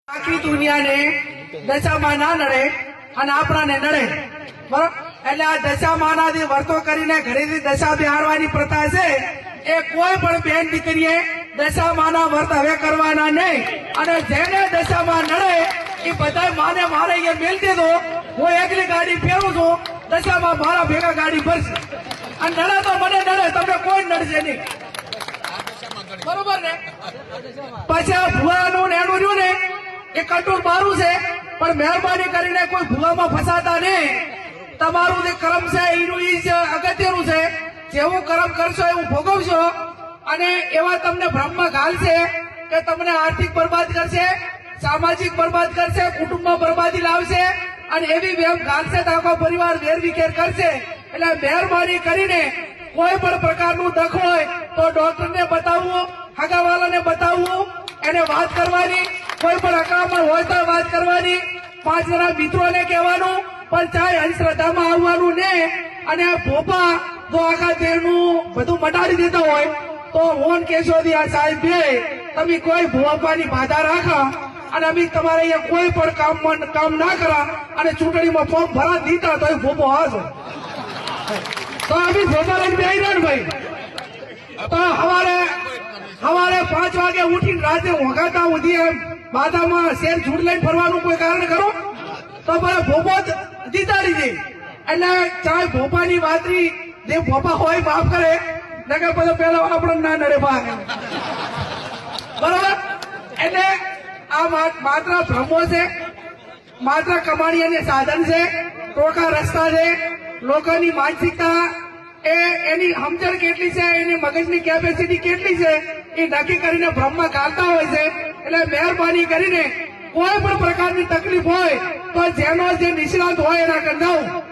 આખી દુનિયાને દશામાં ના નડે અને આપણાને નડે બરોબર એટલે આ દશામાનાથી વર્તો કરીને ઘરેથી દશા બિહારવાની પ્રથા છે એ કોઈ પણ બેન દીકરીએ દશામાના વર્ત હવે કરવાના નહીં અને જેને દશામાં નડે એ બધા માને મારે એ મેલ દીધો હું એકલી ગાડી ફેરવું છું દશામાં મારા ભેગા ગાડી ભરશે અને નડે તો મને નડે તમને કોઈ નડશે નહીં બરોબર ને પછી આ ભુવાનું ને એનું રહ્યું ને એ કંટ્રોલ મારું છે પણ મહેરબાની કરીને કોઈ ભૂવામાં ફસાતા નહીં તમારું જે કર્મ છે એનું ઈ જ અગત્યનું છે જેવું કર્મ કરશો એવું ભોગવશો અને એવા તમને ભ્રમમાં ઘાલશે કે તમને આર્થિક બરબાદ કરશે સામાજિક બરબાદ કરશે કુટુંબમાં બરબાદી લાવશે અને એવી વેમ ઘાલશે તો આખો પરિવાર વેરવિખેર કરશે એટલે મહેરબાની કરીને કોઈ પણ પ્રકારનું દખ હોય તો ડોક્ટરને બતાવવું હગાવાલાને બતાવવું એને વાત કરવાની કોઈ પણ અકળામણ હોય તો વાત કરવાની 5 જણા મિત્રોને કહેવાનું પણ ચાહે અંધશ્રદ્ધામાં આવવાનું ને અને ભોપા જો આખા દેહનું બધું મટાડી દેતા હોય તો મોહન કેશોદી આ સાહેબ બે તમે કોઈ ભોપાની બાધા રાખા અને અમે તમારે અહીંયા કોઈ પણ કામ ના કરા અને ચૂંટણીમાં ફોર્મ ભરા દીધા તો એ ભોપો હાજો તો અમે ભોપા લઈને બે ને ભાઈ તો સવારે 5 વાગે ઉઠીને રાતે વગાતા સુધી બાધામાં શેર છૂટ લઈને ફરવાનું કોઈ કારણ કરો તો મારે ભોપો જીતાડી દે એટલે ચાહે ભોપાની વાતરી જે ભોપા હોય માફ કરે નકર પછી પેલા આપણને ના નડે ભાગ બરોબર એટલે આ માત્ર ભ્રમો છે માત્ર કમાણીને સાધન છે ટોકા રસ્તા છે લોકોની માનસિકતા એની સમજણ કેટલી છે એની મગજની કેપેસિટી કેટલી છે એ નક્કી કરીને ભ્રમમાં ગાળતા હોય છે એટલે મહેરબાની કરીને કોઈ પણ પ્રકારની તકલીફ હોય તો જેનો જે નિષ્ણાત હોય એના કરતા